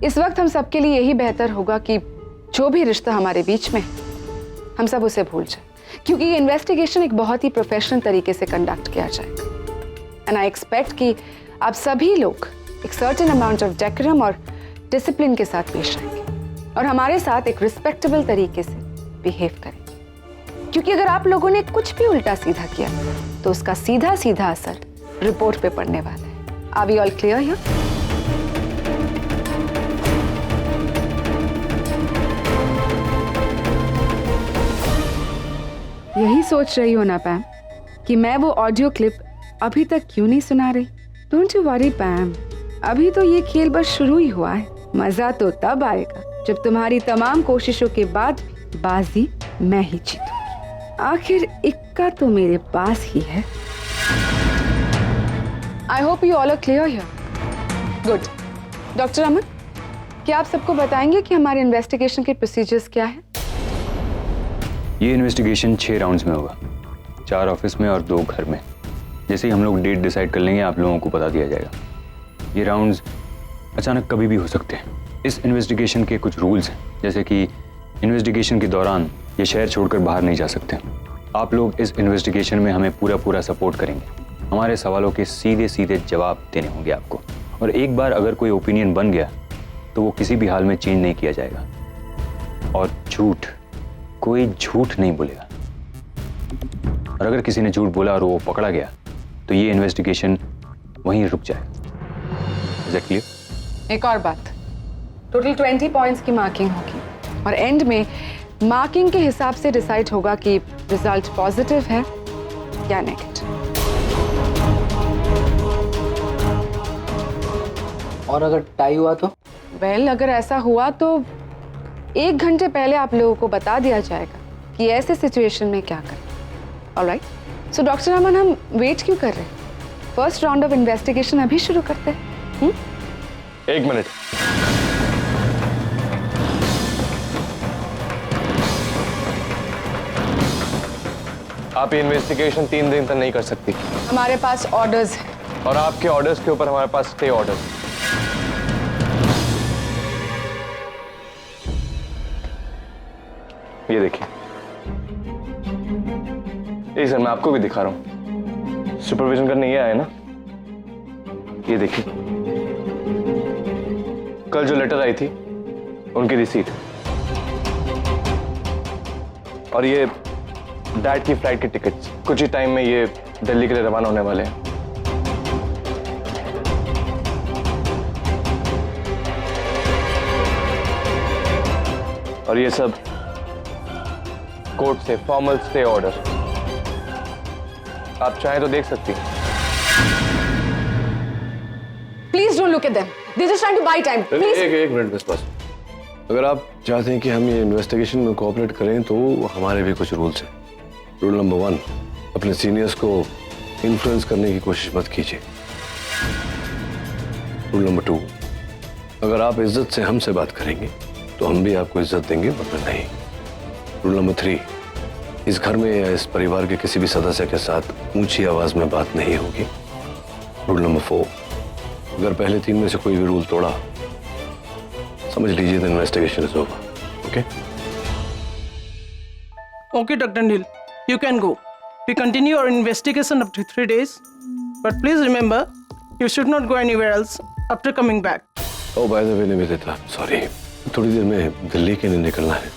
इस वक्त हम सबके लिए यही बेहतर होगा कि जो भी रिश्ता हमारे बीच में है, हम सब उसे भूल जाए, क्योंकि ये इन्वेस्टिगेशन एक बहुत ही प्रोफेशनल तरीके से कंडक्ट किया जाएगा। एंड आई एक्सपेक्ट कि आप सभी लोग एक सर्टेन अमाउंट ऑफ डेकोरम और डिसिप्लिन के साथ पेश आएंगे और हमारे साथ एक रिस्पेक्टेबल तरीके से बिहेव करेंगे, क्योंकि अगर आप लोगों ने कुछ भी उल्टा सीधा किया तो उसका सीधा सीधा असर रिपोर्ट पे पड़ने वाला है। Are we all clear here? यही सोच रही हो ना पैम कि मैं वो ऑडियो क्लिप अभी तक क्यों नहीं सुना रही? डोंट यू वरी पैम, अभी तो ये खेल बस शुरू ही हुआ है। मजा तो तब आएगा जब तुम्हारी तमाम कोशिशों के बाद भी बाजी मैं ही जीतूंगी। आखिर इक्का तो मेरे पास ही है। I hope you all are clear here. Good. Doctor Aman, क्या आप सबको बताएंगे कि हमारे इन्वेस्टिगेशन के प्रोसीजर्स क्या है? ये इन्वेस्टिगेशन 6 राउंड्स में होगा, 4 ऑफिस में और 2 घर में। जैसे ही हम लोग डेट डिसाइड कर लेंगे आप लोगों को बता दिया जाएगा। ये राउंड्स अचानक कभी भी हो सकते हैं। इस इन्वेस्टिगेशन के कुछ रूल्स हैं, जैसे कि इन्वेस्टिगेशन के दौरान ये शहर छोड़कर बाहर नहीं जा सकते। आप लोग इस इन्वेस्टिगेशन में हमें पूरा सपोर्ट करेंगे। हमारे सवालों के सीधे सीधे जवाब देने होंगे आपको, और एक बार अगर कोई ओपिनियन बन गया तो वो किसी भी हाल में चेंज नहीं किया जाएगा। और झूठ, कोई झूठ नहीं बोलेगा। और अगर किसी ने झूठ बोला और वो पकड़ा गया तो ये इन्वेस्टिगेशन वहीं रुक जाएगा। Is that clear? एक और बात, टोटल 20 पॉइंट्स की मार्किंग होगी और एंड में मार्किंग के हिसाब से डिसाइड होगा कि रिजल्ट पॉजिटिव है या नेगेटिव। और अगर टाई हुआ तो? वेल, अगर ऐसा हुआ तो 1 घंटे पहले आप लोगों को बता दिया जाएगा कि ऐसे सिचुएशन में क्या करें। ऑलराइट, सो डॉक्टर अमन, हम वेट क्यों कर रहे हैं? फर्स्ट राउंड ऑफ इन्वेस्टिगेशन अभी शुरू करते हैं। 1 मिनट। आप ये इन्वेस्टिगेशन 3 दिन तक नहीं कर सकती। हमारे पास ऑर्डर्स हैं। और आपके ऑर्डर्स के ऊपर हमारे पास स्टे ऑर्डर। ये देखिए, ये सर मैं आपको भी दिखा रहा हूं। सुपरविजन करने ये आए ना, ये देखिए, कल जो लेटर आई थी उनकी रिसीट, और ये डैड की फ्लाइट की टिकट्स। कुछ ही टाइम में ये दिल्ली के लिए रवाना होने वाले हैं। और ये सब कोर्ट से फॉर्मल स्टे ऑर्डर। आप चाहें तो देख सकती हैं। Please don't look at them, they just trying to buy time. Please एक मिनट बस। अगर आप चाहते हैं कि हम ये इन्वेस्टिगेशन में कोऑपरेट करें तो हमारे भी कुछ रूल्स हैं। रूल नंबर 1, अपने सीनियर्स को इन्फ्लुएंस करने की कोशिश मत कीजिए। रूल नंबर 2, अगर आप इज्जत से हमसे बात करेंगे तो हम भी आपको इज्जत देंगे, मगर नहीं। रूल नंबर 3, इस घर में या इस परिवार के किसी भी सदस्य के साथ ऊंची आवाज में बात नहीं होगी। रूल नंबर 4, अगर पहले 3 में से कोई भी रूल तोड़ा, समझ लीजिए the investigation is over. Okay? Okay, Dr. Neil, you can go. We continue our investigation up to 3 days. But please remember, you should not go anywhere else after coming back. Oh by the way Nivedita, sorry, थोड़ी देर में दिल्ली के लिए निकलना है,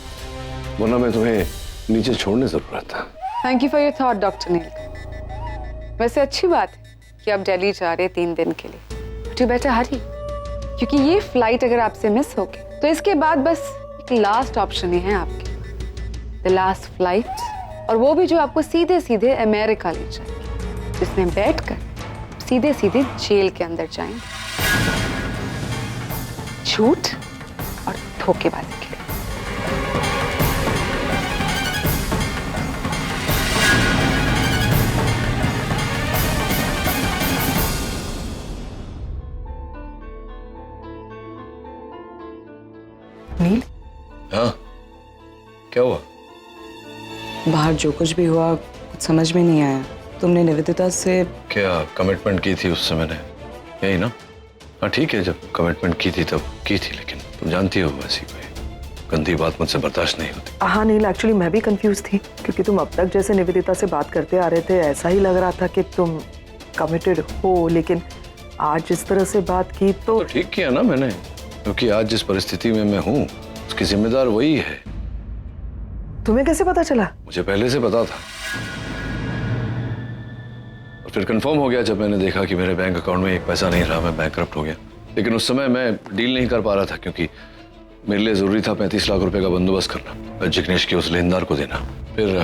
वरना मैं तुम्हें नीचे छोड़ने जरूर आता। Thank you for your thought doctor Neel. वैसे अच्छी बात है कि आप दिल्ली जा रहे 3 दिन के लिए। बट यू बेटर हरी, क्योंकि ये फ्लाइट अगर आपसे मिस हो गई तो इसके बाद बस एक लास्ट ऑप्शन ही है आपके, द लास्ट फ्लाइट, और वो भी जो आपको सीधे सीधे अमेरिका ले जाएगी, जिसमें बैठकर सीधे सीधे जेल के अंदर जाएंगे, झूठ और धोखेबाजी के लिए। नील, हाँ, क्या हुआ? बाहर जो कुछ भी हुआ कुछ समझ में नहीं आया। तुमने निवेदिता से क्या कमिटमेंट की थी उससे मैंने, यही ना? हाँ ठीक है, जब कमिटमेंट की थी तब की थी, लेकिन तुम जानती हो वैसी कोई गंदी बात मुझसे बर्दाश्त नहीं होती। हाँ नील, एक्चुअली मैं भी कंफ्यूज थी क्योंकि तुम अब तक जैसे निवेदिता से बात करते आ रहे थे ऐसा ही लग रहा था कि तुम कमिटेड हो, लेकिन आज जिस तरह से बात की तो ठीक किया ना मैंने, क्योंकि आज जिस परिस्थिति में मैं हूँ उसकी जिम्मेदार वही है। तुम्हें कैसे पता चला? मुझे पहले से पता था और फिर कंफर्म हो गया जब मैंने देखा कि मेरे बैंक अकाउंट में एक पैसा नहीं रहा, मैं बैंकरप्ट हो गया। लेकिन उस समय मैं डील नहीं कर पा रहा था क्योंकि मेरे लिए जरूरी था 35 लाख रुपए का बंदोबस्त करना, जिग्नेश के उस लेनदार को देना। फिर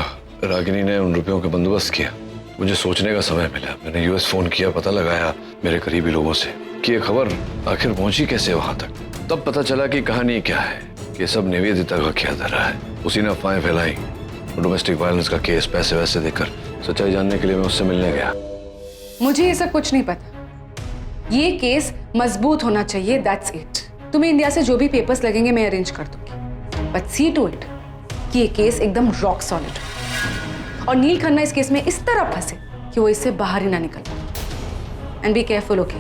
रागिनी ने उन रुपयों का बंदोबस्त किया, मुझे सोचने का समय मिला। मैंने यूएस फोन किया, पता लगाया मेरे करीबी लोगों से कि ये खबर आखिर पहुंची कैसे वहां तक। तब पता चला कि कहानी क्या है, कि सब निवेदिता का किया धरा है। उसी ने अफवाहें फैलाई, डोमेस्टिक वायलेंस का केस, पैसे वैसे देकर। सच्चाई जानने के लिए मैं उससे मिलने गया। मुझे ये सब कुछ नहीं पता। ये केस मजबूत होना चाहिए, दैट्स इट। तुम्हें इंडिया से जो भी पेपर्स लगेंगे मैं अरेंज कर दूंगी, बट सी टू इट कि ये केस एकदम रॉक सॉलिड हो और नील खन्ना इस केस में इस तरह फंसे कि वो इससे बाहर ही ना निकल पाए। And be careful, okay?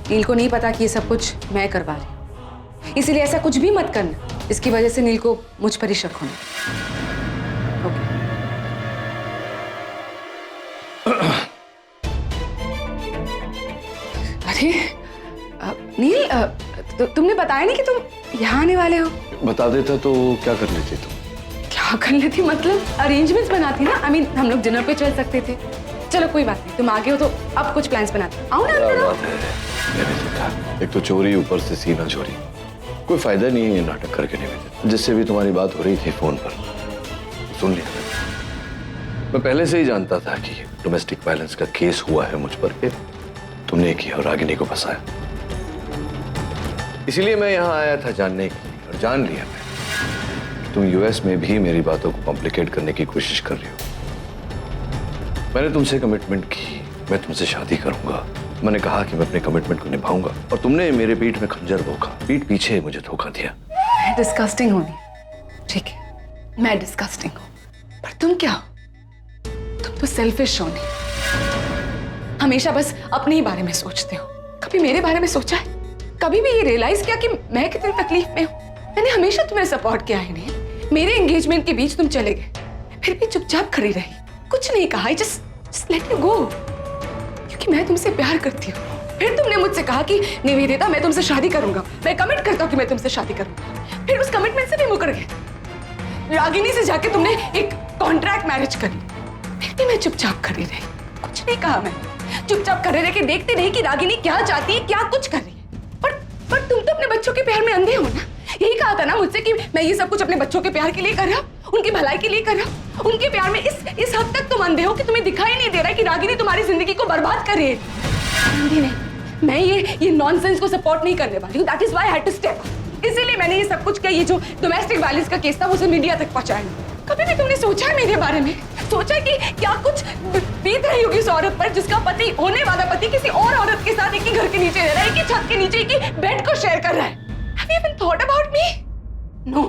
Neel को नहीं पता कि ये सब कुछ मैं करवा रही हूं, इसीलिए ऐसा कुछ भी मत करना इसकी वजह से नील को मुझ पर ही शक होना। ओके? अरे नील, तुमने बताया नहीं कि तुम यहाँ आने वाले हो। बता देता तो क्या कर लेती तुम? क्या कर लेती मतलब? अरेंजमेंट्स बनाती ना। आई मीन हम लोग डिनर पे चल सकते थे। चलो कोई बात नहीं, तुम आगे हो तो अब कुछ प्लान्स बनाते। आओ ना अंदर आओ। बात है, एक तो चोरी, ऊपर से सीना चोरी। कोई फायदा नहीं है ये नाटक करके नहीं। जिससे भी तुम्हारी बात हो रही थी फोन पर, सुन लिया मैं पहले से ही जानता था कि डोमेस्टिक वायलेंस का केस हुआ है मुझ पर, कि तुमने किया और रागिनी को फंसाया। इसीलिए मैं यहाँ आया था जानने के लिए, और जान लिया मैं कि तुम यूएस में भी मेरी बातों को कॉम्प्लिकेट करने की कोशिश कर रही हो। मैंने तुमसे कमिटमेंट की, मैं तुमसे शादी करूंगा। मैंने कहा कि मैं अपने कमिटमेंट को निभाऊंगा, और तुमने मेरे पीठ में खंजर भोंका, पीठ पीछे मुझे धोखा दिया। मैं डिस्कस्टिंग हूँ, ठीक है, मैं डिस्कस्टिंग हूँ, पर तुम क्या हो? तुम तो सेल्फिश हो नहीं, हमेशा बस अपने ही बारे में सोचते हो। कभी मेरे बारे में सोचा है? कभी भी ये रियलाइज किया कि मैं कितनी तकलीफ में हूँ? मैंने हमेशा तुम्हें सपोर्ट किया है नहीं। मेरे एंगेजमेंट के बीच तुम चले गए, फिर भी चुपचाप खड़ी रही, कुछ नहीं कहा, जस्ट लेट यू गो, क्योंकि मैं तुमसे प्यार करती हूँ। फिर तुमने मुझसे कहा कि निवेदिता मैं तुमसे शादी करूंगा, मैं कमिट करता हूँ कि मैं तुमसे शादी करूंगा। फिर उस कमिटमेंट से भी मुकर गए। रागिनी से जाके तुमने एक कॉन्ट्रैक्ट मैरिज कर ली, फिर भी मैं चुपचाप खड़ी रही, कुछ नहीं कहा। मैं चुपचाप खड़े रह के देखते रही कि रागिनी क्या चाहती है, क्या कुछ कर रही है। पर तुम तो अपने बच्चों के प्यार में अंधे हो ना। यही कहा था ना मुझसे कि मैं ये सब कुछ अपने बच्चों के प्यार के लिए कर रहा हूँ, उनकी भलाई के लिए कर रहा हूँ। उनके प्यार में इस हद तक तुम अंधे हो कि तुम्हें दिखाई नहीं दे रहा है कि रागिनी तुम्हारी जिंदगी को बर्बाद कर रही है। अंधी नहीं, मैं ये नॉनसेंस को सपोर्ट नहीं करने वाली हूँ। That is why I had to step. इसीलिए मैंने ये सब कुछ किया। ये जो डोमेस्टिक वायलेंस का केस था उसे मीडिया तक पहुंचाया। कभी भी तुमने सोचा है मेरे बारे में? सोचा कि क्या कुछ बीत रही होगी उस औरत पर जिसका पति, होने वाला पति, किसी और औरत के साथ एक ही घर के नीचे रह रहा है, एक ही छत के नीचे, एक ही बेड को शेयर कर रहा है? Have you even thought about me? No,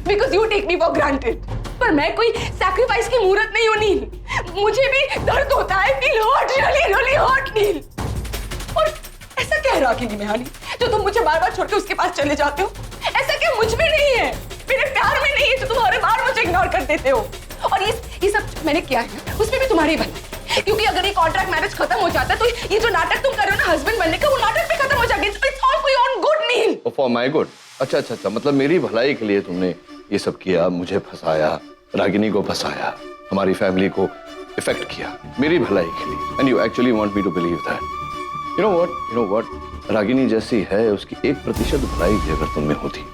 because you take me for granted. पर मैं कोई सैक्रिफाइस की मूर्त नहीं हूँ नील। मुझे भी दर्द होता है, feel hurt, really hurt नील। और ऐसा क्या है रागिनी में हानि जो तुम मुझे बार बार छोड़ के उसके पास चले जाते हो? ऐसा क्या मुझ में नहीं है, मेरे प्यार में नहीं है जो तुम हर बार मुझे इग्नोर कर देते हो? और ये सब मैंने किया है उसमें भी तुम्हारी भलाई, क्योंकि अगर ये कॉन्ट्रैक्ट मैरिज खत्म हो जाता तो ये जो नाटक तुम कर रहे हो ना हस्बैंड बनने का, वो नाटक भी खत्म हो जाएगा। It's all for your own good Neel. For my good? अच्छा, मतलब मेरी भलाई के लिए तुमने ये सब किया, मुझे फंसाया, रागिनी को फंसाया, हमारी फैमिली को इफेक्ट किया मेरी भलाई के लिए। And you actually want me to believe that. You know what, Ragini जैसी है उसकी 1% भलाई भी अगर तुम में होती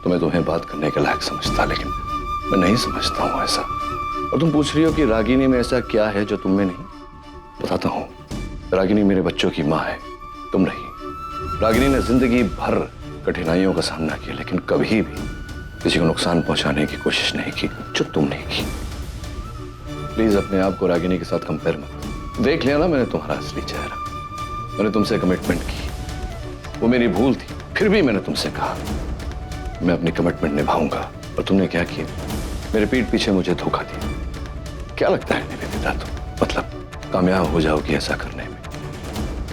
तो मैं तुम्हें बात करने के लायक समझता, लेकिन मैं नहीं समझता हूँ ऐसा। और तुम पूछ रही हो कि रागिनी में ऐसा क्या है जो तुम में नहीं? बताता हूँ। रागिनी मेरे बच्चों की माँ है, तुम नहीं। रागिनी ने जिंदगी भर कठिनाइयों का सामना किया, लेकिन कभी भी किसी को नुकसान पहुंचाने की कोशिश नहीं की जो तुमने की। प्लीज अपने आप को रागिनी के साथ कंपेयर मत। देख लिया ना मैंने तुम्हारा असली चेहरा। मैंने तुमसे कमिटमेंट की, वो मेरी भूल थी, फिर भी मैंने तुमसे कहा मैं अपनी कमिटमेंट निभाऊंगा। और तुमने क्या किया? मेरे पीठ पीछे मुझे धोखा दिया। क्या लगता है निवेदिता, तुम मतलब कामयाब हो जाओगी ऐसा करने में?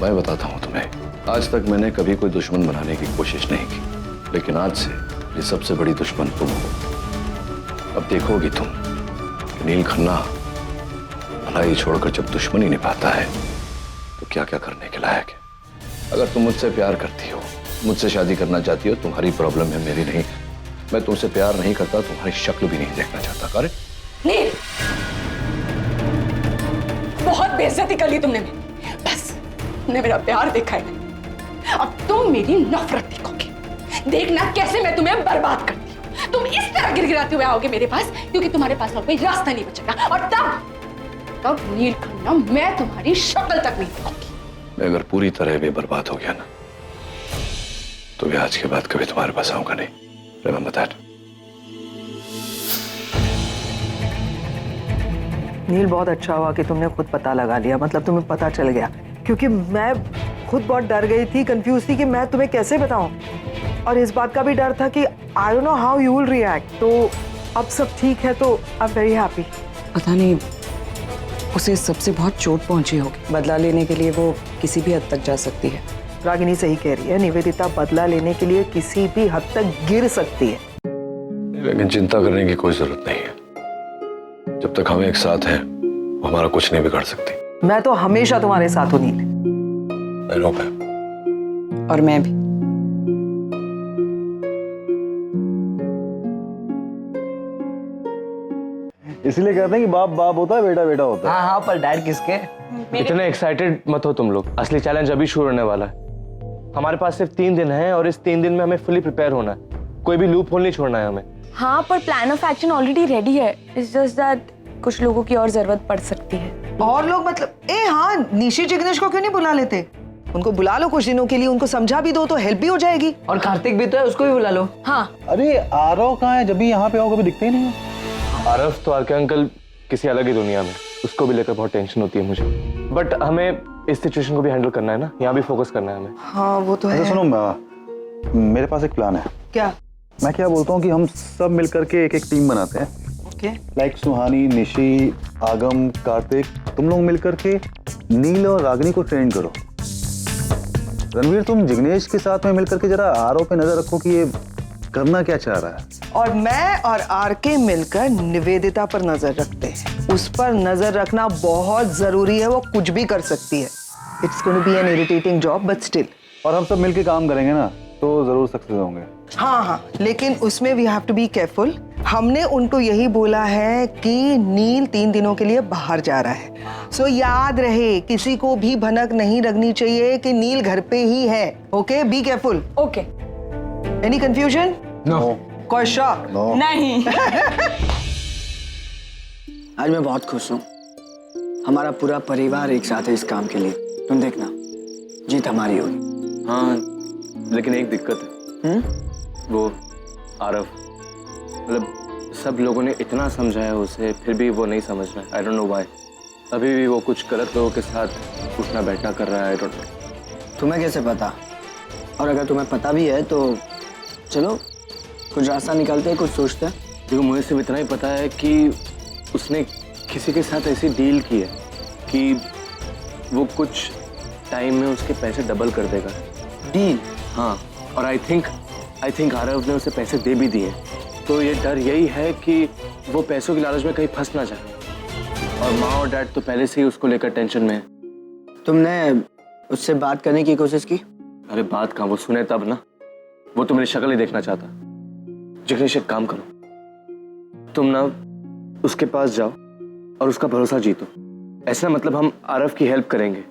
मैं बताता हूं तुम्हें, आज तक मैंने कभी कोई दुश्मन बनाने की कोशिश नहीं की, लेकिन आज से ये सबसे बड़ी दुश्मन तुम हो। अब देखोगी तुम कि नील खन्ना भलाई छोड़कर जब दुश्मनी निभाता है तो क्या क्या करने के लायक है। अगर तुम मुझसे प्यार करती हो, मुझसे शादी करना चाहती हो, तुम्हारी प्रॉब्लम है, मेरी नहीं। मैं तुमसे प्यार नहीं करता, तुम्हारी शक्ल भी नहीं देखना चाहता। करे नील, बहुत बेइज्जती कर ली तुमने मेरी। बस तुमने मेरा प्यार देखा है नहीं, अब तुम मेरी नफरत देखोगे। देखना कैसे मैं तुम्हें बर्बाद करती हूँ। तुम इस तरह गिड़गिड़ाते हुए आओगे मेरे पास, क्योंकि तुम्हारे पास और कोई रास्ता नहीं बचेगा। और तब नील खन्ना, मैं तुम्हारी शक्ल तक नहीं देखूंगी। मैं अगर पूरी तरह भी बर्बाद हो गया ना, तो भी आज के बाद कभी तुम्हारे पास आऊंगा नहीं। Remember that. नील, बहुत अच्छा हुआ कि तुमने खुद पता लगा लिया, मतलब तुम्हें पता चल गया, क्योंकि मैं खुद बहुत डर गई थी, कंफ्यूज थी कि मैं तुम्हें कैसे बताऊं, और इस बात का भी डर था कि I don't know how you will react. तो अब सब ठीक है, तो आई एम वेरी हैप्पी। पता नहीं उसे सबसे बहुत चोट पहुंची होगी, बदला लेने के लिए वो किसी भी हद तक जा सकती है। रागिनी सही कह रही है, निवेदिता बदला लेने के लिए किसी भी हद तक गिर सकती है। लेकिन चिंता करने की कोई जरूरत नहीं है। जब तक हम एक साथ हैं, वो हमारा कुछ नहीं बिगाड़ सकती। मैं तो हमेशा तुम्हारे साथ हूँ नील। I know that. और मैं भी। इसलिए कहते हैं कि बाप बाप होता है, बेटा बेटा होता है। हाँ हाँ, पर डैड किसके? इतने एक्साइटेड मत हो तुम लोग, असली चैलेंज अभी शुरू होने वाला है। हमारे पास सिर्फ 3 दिन है और इस 3 दिन में हमें फुली प्रिपेयर होना है। कोई भी लूप होल नहीं छोड़ना है हमें। हाँ, पर plan of action already ready है। इट्स जस्ट दैट कुछ लोगों की और जरूरत पड़ सकती है। और लोग मतलब हाँ, निशी जिग्नेश को क्यों नहीं बुला लेते? उनको बुला लो कुछ दिनों के लिए, उनको समझा भी दो तो हेल्प भी हो जाएगी। और कार्तिक भी तो है, उसको भी बुला लो। हाँ, अरे आरव कहाँ है? जब भी यहाँ पे आओ कभी दिखते ही नहीं है। आरव तो आर के अंकल किसी अलग ही दुनिया में, उसको भी लेकर बहुत टेंशन होती है मुझे। बट हमें इस सिचुएशन को भी हैंडल करना है ना, यहाँ भी फोकस करना है हमें। हाँ वो तो है। अच्छा सुनो, मेरे पास एक प्लान है। क्या? मैं क्या बोलता हूँ कि हम सब मिलकर के एक टीम बनाते हैं। ओके। लाइक सुहानी, निशी, आगम, कार्तिक, तुम लोग मिलकर के नील और रागिनी को ट्रेन करो। रणवीर, तुम जिग्नेश के साथ में मिलकर के जरा आरव पे नजर रखो कि ये करना क्या चाह रहा है। और मैं और आरके मिलकर निवेदिता पर नजर रखते हैं। उस पर नजर रखना बहुत जरूरी है, वो कुछ भी कर सकती है। It's going to be an irritating job but still. और हम सब मिलके काम करेंगे ना तो जरूर सक्सेस होंगे। हाँ, लेकिन उसमें we have to be careful. हमने उनको यही बोला है कि नील 3 दिनों के लिए बाहर जा रहा है। सो याद रहे, किसी को भी भनक नहीं लगनी चाहिए कि नील घर पे ही है। Okay, be careful. Okay. Any confusion? No. कोई शक? नहीं। आज मैं बहुत खुश हूँ। हमारा पूरा परिवार एक साथ है इस काम के लिए। तुम देखना, जीत हमारी होगी। हाँ, लेकिन एक दिक्कत है। वो आरव, मतलब सब लोगों ने इतना समझाया उसे, फिर भी वो नहीं समझ रहा है। I don't know why. अभी भी वो कुछ गलत लोगों के साथ उठना बैठना कर रहा है। I don't know. तुम्हें कैसे पता? और अगर तुम्हें पता भी है तो चलो कुछ रास्ता निकालते हैं, कुछ सोचते हैं। देखो, मुझे सिर्फ इतना ही पता है कि उसने किसी के साथ ऐसी डील की है कि वो कुछ टाइम में उसके पैसे डबल कर देगा। डील? हाँ, और आई थिंक आरव ने उसे पैसे दे भी दिए। तो ये डर यही है कि वो पैसों की लालच में कहीं फंस ना जाए। और माँ और डैड तो पहले से ही उसको लेकर टेंशन में है। तुमने उससे बात करने की कोशिश की? अरे बात कहाँ, वो सुने तब ना। वो तो मेरी शक्ल ही देखना चाहता। जिग्नेश, एक काम करो, तुम ना उसके पास जाओ और उसका भरोसा जीतो। ऐसा मतलब हम आरव की हेल्प करेंगे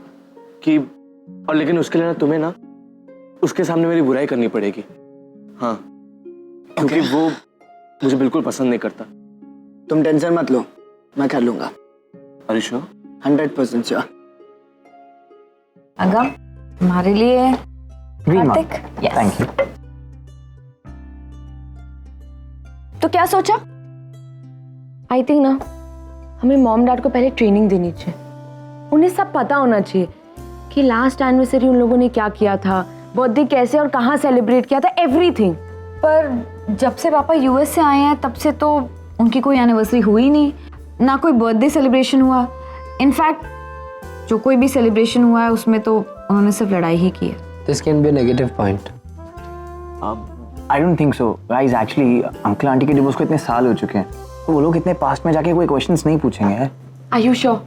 कि, और लेकिन उसके लिए ना तुम्हें ना उसके सामने मेरी बुराई करनी पड़ेगी। हाँ, क्योंकि वो मुझे बिल्कुल पसंद नहीं करता। तुम टेंशन मत लो, मैं कर लूंगा। अरे श्योर? 100% श्योर। अगम, हमारे लिए कार्तिक। Thank you. तो क्या सोचा? आई थिंक ना हमें मॉम डैड को पहले ट्रेनिंग देनी चाहिए। उन्हें सब पता होना चाहिए कि लास्ट एनिवर्सरी उन लोगों ने क्या किया था, बर्थडे कैसे और कहाँ सेलिब्रेट किया था, एवरीथिंग। पर जब से पापा यूएस से आए हैं तब से तो उनकी कोई एनिवर्सरी हुई नहीं, ना कोई बर्थडे सेलिब्रेशन हुआ। इनफैक्ट जो कोई भी सेलिब्रेशन हुआ है उसमें तो उन्होंने सिर्फ लड़ाई ही की है। This can be a negative point. I don't think so guys, actually uncle aunty के डिवोर्स को इतने साल हो चुके हैं तो वो लोग इतने पास्ट में जाके कोई क्वेश्चंस नहीं पूछेंगे यार। Are you sure?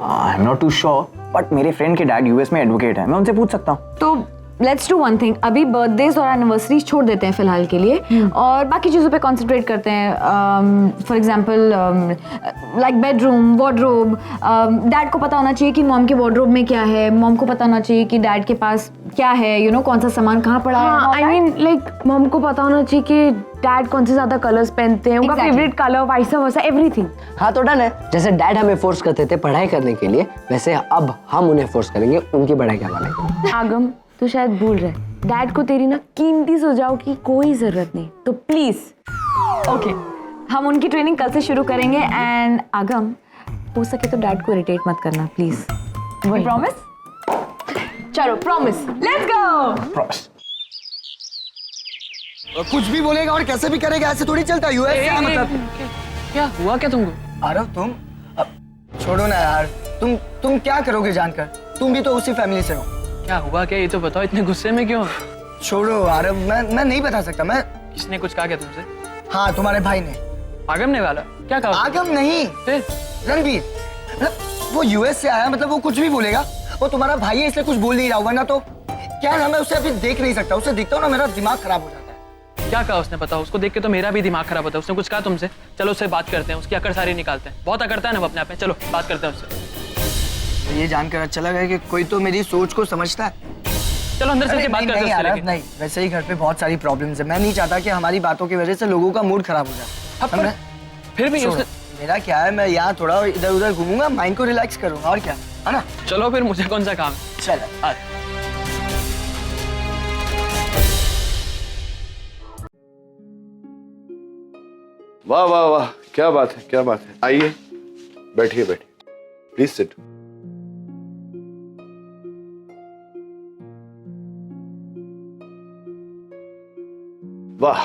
I am not too sure, but मेरे फ्रेंड के डैड यूएस में एडवोकेट है, मैं उनसे पूछ सकता हूँ। तो लेट्स डू वन थिंग, अभी बर्थडेज और एनिवर्सरी छोड़ देते हैं फिलहाल के लिए और बाकी चीज़ों पे कंसंट्रेट करते हैं। For example like bedroom, wardrobe. Dad को पता होना चाहिए कि मॉम के वार्डरोब में क्या है, मॉम को पता होना चाहिए कि डैड के पास क्या है, यू नो कौन सा सामान कहाँ पड़ा है। आई मीन लाइक मॉम को पता होना चाहिए कि डैड कौन से ज़्यादा कलर्स पहनते हैं, उनका favourite colour, vice versa, everything. हाँ तो डन है। जैसे डैड हमें फोर्स करते थे पढ़ाई करने के लिए, वैसे अब हम उन्हें फोर्स करेंगे उनकी पढ़ाई करवाने। आगम तू शायद भूल रहे, डैड को तेरी ना कीमती सुझाव की कोई जरूरत नहीं, तो प्लीज ओके हम उनकी ट्रेनिंग कल से शुरू करेंगे। एंड आगम हो सके तो डैड को इरिटेट मत करना प्लीज, प्रॉमिस? चलो प्रॉमिस, लेट्स गो। प्रॉमिस। कुछ भी बोलेगा और कैसे भी करेगा, ऐसे थोड़ी चलता है यूएस। क्या मतलब? क्या हुआ क्या तुमको? आरव तुम छोड़ो ना यार, तुम क्या करोगे जानकर? तुम भी तो उसी फैमिली से हो। क्या हुआ क्या, ये तो बताओ, इतने गुस्से में क्यों? छोड़ो आरव, मैं नहीं बता सकता। मैं किसने कुछ कहा क्या तुमसे? हाँ तुम्हारे भाई ने। आगम ने वाला? क्या कहा? आगम नहीं, रणवीर। वो यूएस से आया, मतलब वो कुछ भी बोलेगा। वो तुम्हारा भाई है इसलिए कुछ बोल नहीं रहा, वरना तो क्या नाम है, उसे अभी देख नहीं सकता। उसे दिखता हूँ ना मेरा दिमाग खराब हो जाता है। क्या कहा उसने? बताओ, उसको देख के तो मेरा भी दिमाग खराब होता है। उसने कुछ कहा तुमसे? चलो उससे बात करते हैं, उसकी अकड़ सारी निकालते हैं। बहुत अकड़ता है ना वो अपने आप में, चलो बात करते हैं उससे। ये जानकर अच्छा लगा कि कोई तो मेरी सोच को समझता है। चलो अंदर चल के बात करते हैं उससे। नहीं, वैसे ही घर पे बहुत सारी प्रॉब्लम्स है, मैं नहीं चाहता कि हमारी बातों की वजह से लोगों का मूड खराब हो जाए। फिर भी मेरा क्या है, मैं यहाँ थोड़ा इधर उधर घूमूंगा, माइंड को रिलैक्स करूंगा, और क्या है ना। चलो फिर, मुझे कौन सा काम है? चलो। वाह वाह वाह, क्या बात है, क्या बात है। आइए बैठिए बैठिए, प्लीज सिट। वाह,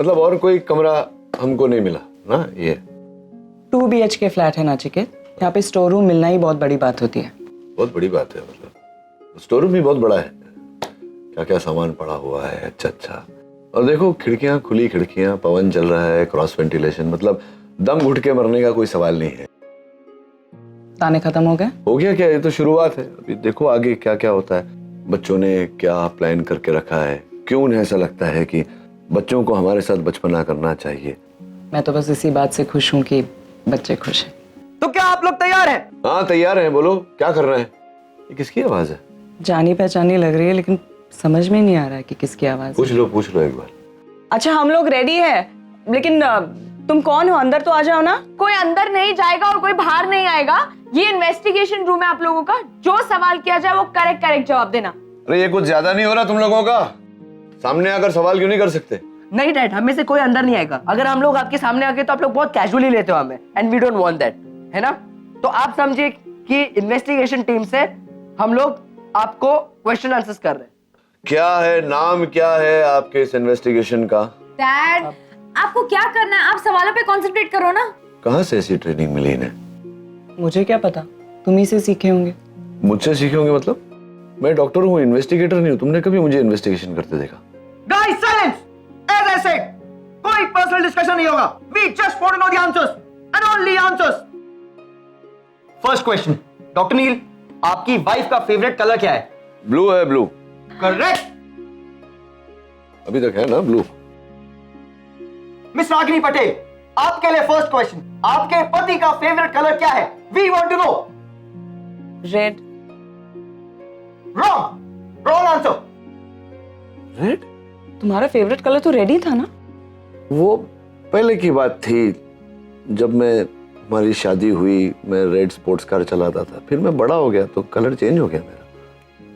मतलब और कोई कमरा हमको नहीं मिला ना। ये 2 BHK फ्लैट है नाचिकेत, यहाँ पे स्टोर रूम मिलना ही बहुत बड़ी बात होती है। बहुत बड़ी बात है, मतलब स्टोर रूम भी बहुत बड़ा है, क्या क्या सामान पड़ा हुआ है। अच्छा अच्छा, और देखो खिड़कियां खुली, खिड़कियां, पवन चल रहा है, क्रॉस वेंटिलेशन, मतलब दम घुट के मरने का कोई सवाल नहीं है। ताने खत्म हो गए? हो गया क्या, ये तो शुरुआत है, अभी देखो आगे क्या क्या होता है। बच्चों ने क्या प्लान करके रखा है, क्यों उन्हें ऐसा लगता है कि बच्चों को हमारे साथ बचपना करना चाहिए। मैं तो बस इसी बात से खुश हूँ कि बच्चे खुश हैं। तो क्या आप लोग तैयार हैं? हाँ तैयार हैं, बोलो क्या कर रहे हैं। ये किसकी आवाज है? जानी पहचानी लग रही है, लेकिन समझ में नहीं आ रहा है कि किसकी आवाज। पूछ लो एक बार। अच्छा हम लोग रेडी है, लेकिन तुम कौन हो? अंदर तो आ जाओ ना। कोई अंदर नहीं जाएगा और कोई बाहर नहीं आएगा। ये इन्वेस्टिगेशन रूम है आप लोगों का, जो सवाल किया जाए वो करेक्ट जवाब देना। अरे ये कुछ ज्यादा नहीं हो रहा तुम लोगों का? सामने आकर सवाल क्यों नहीं कर सकते? नहीं डैड, हमें से कोई अंदर नहीं आएगा। अगर हम लोग आपके सामने आ गए तो आप लोग बहुत कैजुअली लेते हो हमें, and we don't want that, है ना। तो आप समझिए कि इन्वेस्टिगेशन टीम से हम लोग आपको क्वेश्चन आंसर्स कर रहे हैं। क्या है नाम, क्या है आपके इस इन्वेस्टिगेशन का? डैड आपको क्या करना है, आप सवालों पे कंसंट्रेट करो ना। कहाँ से ऐसी ट्रेनिंग मिली इन्हें? मुझे क्या पता, तुम ही से सीखे होंगे। मुझसे सीखे होंगे मतलब? मैं डॉक्टर हूँ, इन्वेस्टिगेटर नहीं हूँ। तुमने कभी मुझे इन्वेस्टिगेशन करते देखा? Guys silence, as I said, कोई पर्सनल डिस्कशन नहीं होगा। We just want to know the answers and only answers. First question, doctor Neel, आपकी वाइफ का फेवरेट कलर क्या है? ब्लू है, ब्लू। करेक्ट, अभी तक है ना ब्लू। मिस रागिनी पटेल, आपके लिए फर्स्ट क्वेश्चन, आपके पति का फेवरेट कलर क्या है? We want to know. Red. Wrong answer. Red? तुम्हारा फेवरेट कलर तो रेड ही था ना? वो पहले की बात थी, जब हमारी शादी हुई, मैं रेड स्पोर्ट्स कार चलाता था। फिर मैं बड़ा हो गया तो कलर चेंज हो गया मेरा।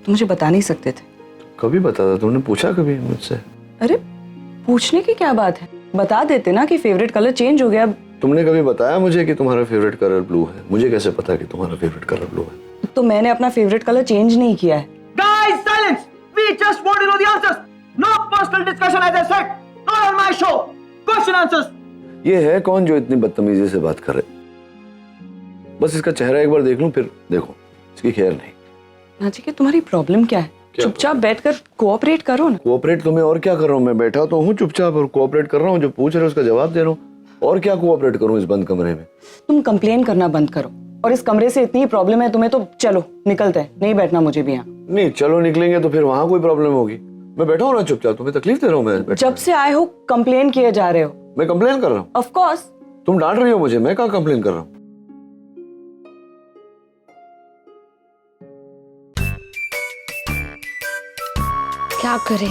तुम मुझे बता नहीं सकते थे? कभी बताता? तुमने पूछा कभी मुझसे? अरे पूछने की क्या बात है, बता देते ना कि फेवरेट कलर चेंज हो गया। तुमने कभी बताया मुझे कि तुम्हारा फेवरेट कलर ब्लू है? मुझे कैसे पता कि तुम्हारा फेवरेट कलर ब्लू है? तो मैंने अपना फेवरेट कलर चेंज नहीं किया है। Guys, silence! We just want to know the answers. No personal discussion, as I said. Not on my show. Question answers. ये है कौन जो इतनी बदतमीजी से बात कर रहे? बस इसका चेहरा एक बार देख लूं, फिर देखो इसकी खैर नहीं। नाचिकेत, तुम्हारी प्रॉब्लम क्या है? चुपचाप बैठकर कोऑपरेट करो ना। कोऑपरेट तो मैं और क्या कर रहा हूँ, मैं बैठा तो हूँ चुपचाप और कोऑपरेट कर रहा हूँ, जो पूछ रहे हैं उसका जवाब दे रहा हूँ। और क्या कोऑपरेट करूँ इस बंद कमरे में? तुम कंप्लेन करना बंद करो, और इस कमरे से इतनी प्रॉब्लम है तुम्हें तो चलो निकलते हैं, नहीं बैठना मुझे भी यहाँ। नहीं चलो निकलेंगे तो फिर वहां कोई प्रॉब्लम होगी। मैं बैठा हूँ ना चुपचाप, तुम्हें तकलीफ दे रहा हूँ मैं? जब से आए हो कंप्लेन किए जा रहे हो। मैं कंप्लेन कर रहा हूँ? Of course. तुम डांट रही हो मुझे, मैं कहाँ कंप्लेन कर रहा हूँ? क्या करें,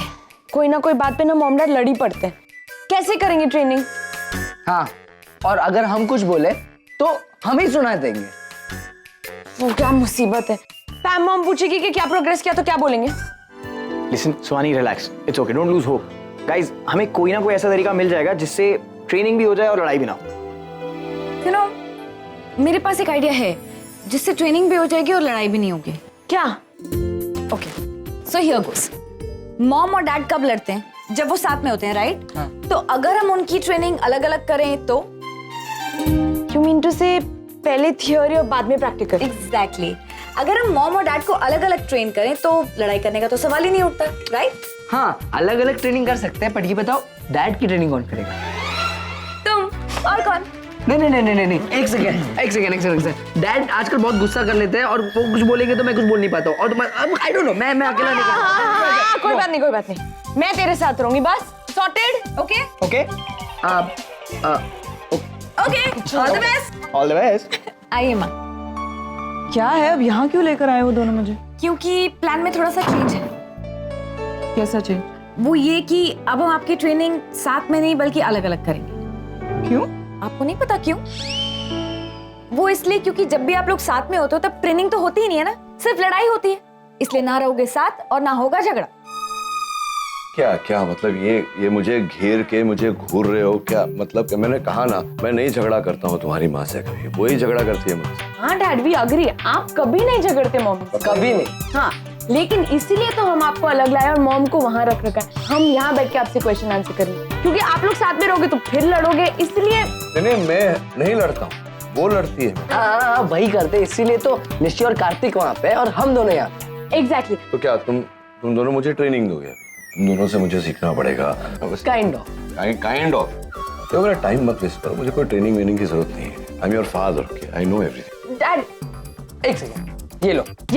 कोई ना कोई बात पे ना मॉम डैड लड़ी पड़ते हैं। कैसे करेंगे ट्रेनिंग? हाँ, और अगर हम कुछ बोले तो हम ही सुना देंगे। वो क्या मुसीबत है। पैम मॉम पूछेगी कि क्या प्रोग्रेस किया तो क्या बोलेंगे? Listen Swani, relax, it's okay, don't lose hope guys. हमें कोई ना कोई ऐसा तरीका मिल जाएगा जिससे ट्रेनिंग भी हो जाए और लड़ाई भी ना हो। यू नो, मेरे पास एक आइडिया है जिससे ट्रेनिंग भी हो जाएगी और लड़ाई भी नहीं होगी। क्या? Okay, so here goes. Mom और डैड कब लड़ते हैं? जब वो साथ में होते हैं, राइट? तो अगर हम उनकी ट्रेनिंग अलग अलग करें तो? यू मीन टू से पहले थियोरी और बाद में प्रैक्टिकल? एग्जैक्टली। अगर हम मॉम और डैड को अलग अलग ट्रेन करें तो लड़ाई करने का तो सवाल ही नहीं उठता, राइट? हाँ, अलग अलग ट्रेनिंग कर सकते हैं, पर ये बताओ डैड की ट्रेनिंग कौन करेगा? तुम और कौन? नहीं, एक सेकंड। डैड आजकल बहुत गुस्सा कर लेते हैं और वो कुछ बोलेंगे तो मैं कुछ बोल नहीं पाता हूँ, और आई डोंट नो, मैं अकेला नहीं कर सकता। कोई बात नहीं, मैं तेरे साथ रहूंगी, बस। Sorted? Okay okay, okay, all the best. All the best. आइए माँ। क्या है, अब यहाँ क्यों लेकर आए हो दोनों मुझे? क्योंकि प्लान में थोड़ा सा चेंज है। कैसा चेंज? वो ये कि अब हम आपकी ट्रेनिंग साथ में नहीं बल्कि अलग अलग करेंगे। क्यों? आपको नहीं पता क्यों? वो इसलिए क्योंकि जब भी आप लोग साथ में होते हो तब ट्रेनिंग तो होती ही नहीं है ना, सिर्फ लड़ाई होती है। इसलिए ना रहोगे साथ और ना होगा झगड़ा। क्या मतलब ये मुझे घेर के मुझे घूर रहे हो क्या? मतलब कि मैंने कहा ना, मैं नहीं झगड़ा करता हूँ तुम्हारी माँ से कभी, वही झगड़ा करती है मुझसे। हाँ डैड भी अग्री है, आप कभी नहीं झगड़ते मॉम से। कभी नहीं। हाँ, लेकिन इसीलिए तो हम आपको अलग लाए और मॉम को वहाँ रख रखा है। हम यहाँ बैठ के आपसे क्वेश्चन आंसर करेंगे, क्योंकि आप लोग साथ में रहोगे तो फिर लड़ोगे, इसलिए। नहीं, मैं नहीं लड़ता हूँ, वो लड़ती है। हाँ, वही करते, इसीलिए तो निश्चय और कार्तिक वहाँ पे और हम दोनों यहाँ। एग्जैक्टली। तो क्या तुम दोनों मुझे ट्रेनिंग दोगे? तुम दोनों से मुझे सीखना पड़ेगा। Kind of. तो मेरा टाइम मत वेस्ट करो, मुझे कोई ट्रेनिंग वेनिंग की जरूरत नहीं है। I am your father, okay, I know everything. Dad एक सेकंड, ये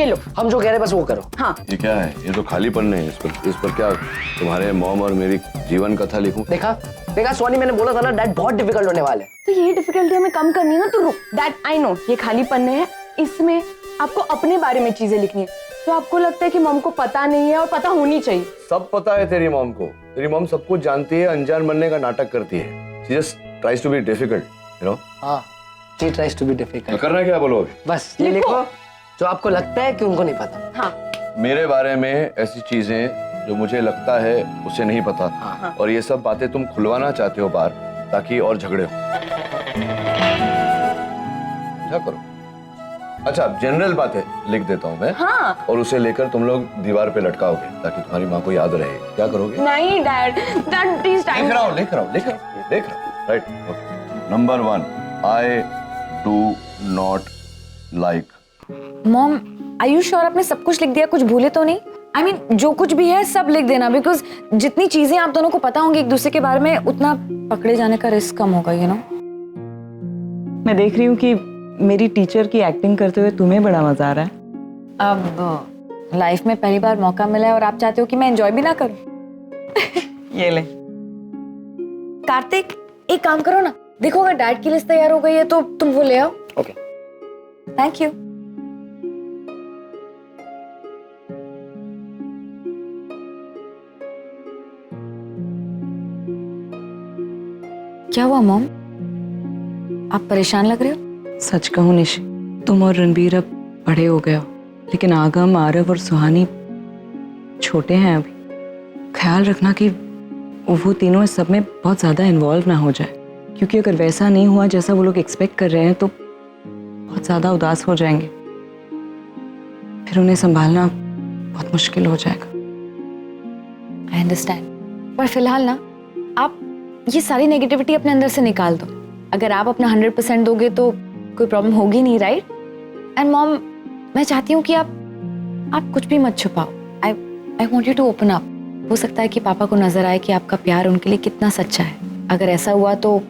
लो, हम जो कह रहे हैं बस वो करो। हाँ। ये क्या है? ये तो खाली पन्ने हैं, इस पर क्या तुम्हारे मॉम और मेरी जीवन कथा लिखूं? देखा स्वानी, मैंने बोला था ना डैड बहुत डिफिकल्ट होने वाले हैं। तो ये डिफिकल्टी हमें कम करनी है ना, तो रुक। डैड आई नो ये खाली पन्ने हैं, इसमें आपको अपने बारे में चीजें लिखनी है। तो आपको लगता है कि मॉम को पता नहीं है और पता होनी चाहिए। सब पता है तेरी मॉम को, तेरी मॉम सब कुछ जानती है, अनजान बनने का नाटक करती है। She just tries to be difficult, you know? हाँ, she tries to be difficult। करना क्या बोलो अभी? बस ये लिखो जो आपको लगता है कि उनको नहीं पता। हाँ। मेरे बारे में ऐसी चीजें जो मुझे लगता है उसे नहीं पता। हाँ। और ये सब बातें तुम खुलवाना चाहते हो बाहर, ताकि और झगड़े हो। क्या करो? अच्छा, जनरल बातें लिख देता हूँ मैं। हाँ। और उसे लेकर तुम लोग दीवार पे लटकाओगे ताकि तुम्हारी माँ को याद रहे। क्या करोगे? नहीं डैड प्लीज टाइम। लिख रहा हूँ। Right. Number 1, I do not like। Mom are you sure आपने सब कुछ लिख दिया? कुछ भूले तो नहीं? I mean, जो कुछ भी है सब लिख देना, बिकॉज जितनी चीजें आप दोनों को पता होंगी एक दूसरे के बारे में, उतना पकड़े जाने का रिस्क कम होगा, यू नो। मैं देख रही हूँ कि मेरी टीचर की एक्टिंग करते हुए तुम्हें बड़ा मजा आ रहा है। अब लाइफ में पहली बार मौका मिला है और आप चाहते हो कि मैं एंजॉय भी ना करूं। ये ले। कार्तिक एक काम करो ना, देखो अगर डैड की लिस्ट तैयार हो गई है तो तुम वो ले आओ। ओके। Thank you. क्या हुआ मॉम, आप परेशान लग रहे हो? सच कहूँ निशी, तुम और रणबीर अब बड़े हो गए हो, लेकिन आगम, आरव और सुहानी छोटे हैं अभी। ख्याल रखना कि वो तीनों इस सब में बहुत ज़्यादा इन्वॉल्व ना हो जाए, क्योंकि अगर वैसा नहीं हुआ जैसा वो लोग एक्सपेक्ट कर रहे हैं तो बहुत ज़्यादा उदास हो जाएंगे, फिर उन्हें संभालना बहुत मुश्किल हो जाएगा। आई अंडरस्टैंड, पर फिलहाल ना आप ये सारी नेगेटिविटी अपने अंदर से निकाल दो। अगर आप अपना 100% दोगे तो कोई प्रॉब्लम होगी नहीं, राइट? एंड मॉम, मैं चाहती हूँ कि आप कुछ भी मत छुपाओ। I I want you to open up. हो सकता है कि पापा को नजर आए कि आपका प्यार उनके लिए कितना सच्चा है। अगर ऐसा हुआ तो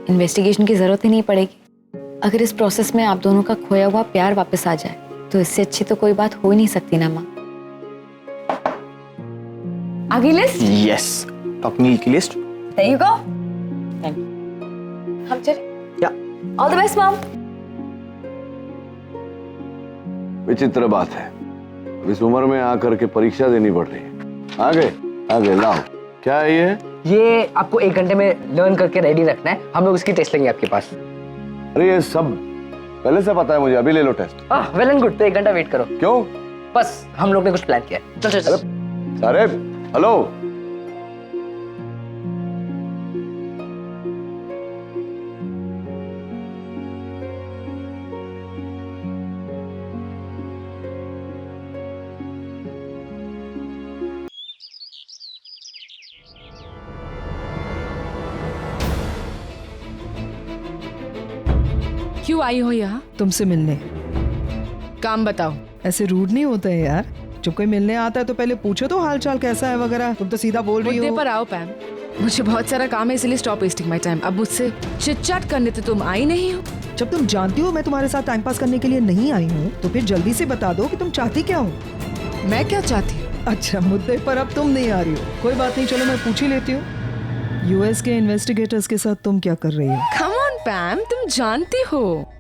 इन्वेस्टिगेशन की जरूरत ही नहीं पड़ेगी। अगर इस प्रोसेस में आप दोनों का खोया हुआ प्यार वापस आ जाए तो इससे अच्छी तो कोई बात हो ही नहीं सकती ना माँ। आगे लिस्ट? यस, डॉक्टर नील की list. There you go. Thank you. हम चले? या All the best, mom. विचित्र बात है, इस उम्र में आकर के परीक्षा देनी पड़ रही है। आगे लाओ, क्या है ये आपको 1 घंटे में लर्न करके रेडी रखना है। हम लोग इसकी टेस्ट लेंगे आपके पास। अरे ये सब पहले से पता है मुझे, अभी ले लो टेस्ट। वेल एंड गुड, तो 1 घंटा वेट करो। क्यों? बस हम लोग ने कुछ प्लान किया है। चल। अरे हेलो, क्यों आई हो यहाँ? तुमसे मिलने। काम बताओ। ऐसे रूड नहीं होता है यार। जब कोई मिलने आता है तो पहले पूछो तो हाल चाल कैसा है वगैरह। तुम तो सीधा बोल रही मुद्दे हो। पर आओ पैम। मुझे बहुत सारा काम है, इसलिए स्टॉप वेस्टिंग माय टाइम। अब मुझसे चिट चैट करने तो तुम आई नहीं हो। जब तुम जानती हो मैं तुम्हारे साथ टाइम पास करने के लिए नहीं आई हूँ तो फिर जल्दी से बता दो कि तुम चाहती क्या हो। मैं क्या चाहती हूँ? अच्छा, मुद्दे पर अब तुम नहीं आ रही हो। कोई बात नहीं, चलो मैं पूछ ही लेती हूँ। यूएस के इन्वेस्टिगेटर्स के साथ तुम क्या कर रही हो? कम ऑन पैम, तुम जानती हो।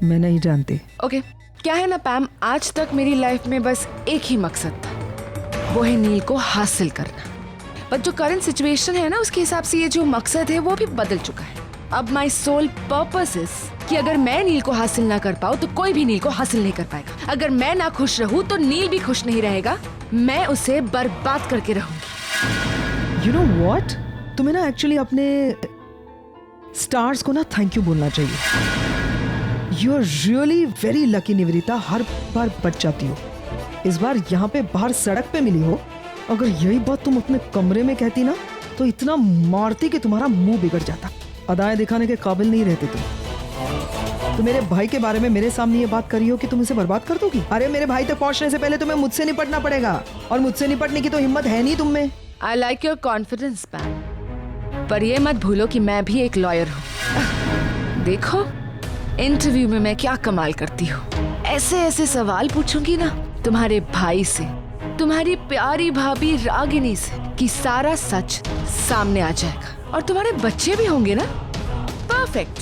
मैं नहीं जानती। ओके, क्या है ना पैम, आज तक मेरी लाइफ में बस एक ही मकसद था, वो है नील को हासिल करना। पर जो करंट सिचुएशन है ना, उसके हिसाब से ये जो मकसद है वो भी बदल चुका है। अब माई सोल पर्पस इज कि अगर मैं नील को हासिल ना कर पाऊँ तो कोई भी नील को हासिल नहीं कर पाएगा। अगर मैं ना खुश रहूँ तो नील भी खुश नहीं रहेगा। मैं उसे बर्बाद करके रहूंगी। यू नो व्हाट, तुम्हें ना एक्चुअली अपने स्टार्स को ना थैंक यू बोलना चाहिए। You are really very lucky Nivedita, हर बार बच जाती हो। इस बार यहाँ पे बाहर सड़क पे मिली हो। अगर यही बात तुम अपने कमरे में कहती ना तो इतना मारती कि तुम्हारा मुंह बिगड़ जाता। अदाएं दिखाने के काबिल नहीं रहते तुम। तो मेरे भाई के बारे में मेरे सामने ये बात करी हो कि तुम इसे बर्बाद कर दोगी। अरे मेरे भाई तक पहुंचने से पहले तुम्हें मुझसे निपटना पड़ेगा, और मुझसे निपटने की तो हिम्मत है नहीं तुम में। आई लाइक योर कॉन्फिडेंस पैम, पर ये मत भूलो कि मैं भी एक लॉयर हूँ। देखो इंटरव्यू में मैं क्या कमाल करती हूँ। ऐसे ऐसे सवाल पूछूंगी ना तुम्हारे भाई से, तुम्हारी प्यारी भाभी रागिनी से, कि सारा सच सामने आ जाएगा। और तुम्हारे बच्चे भी होंगे ना। परफेक्ट।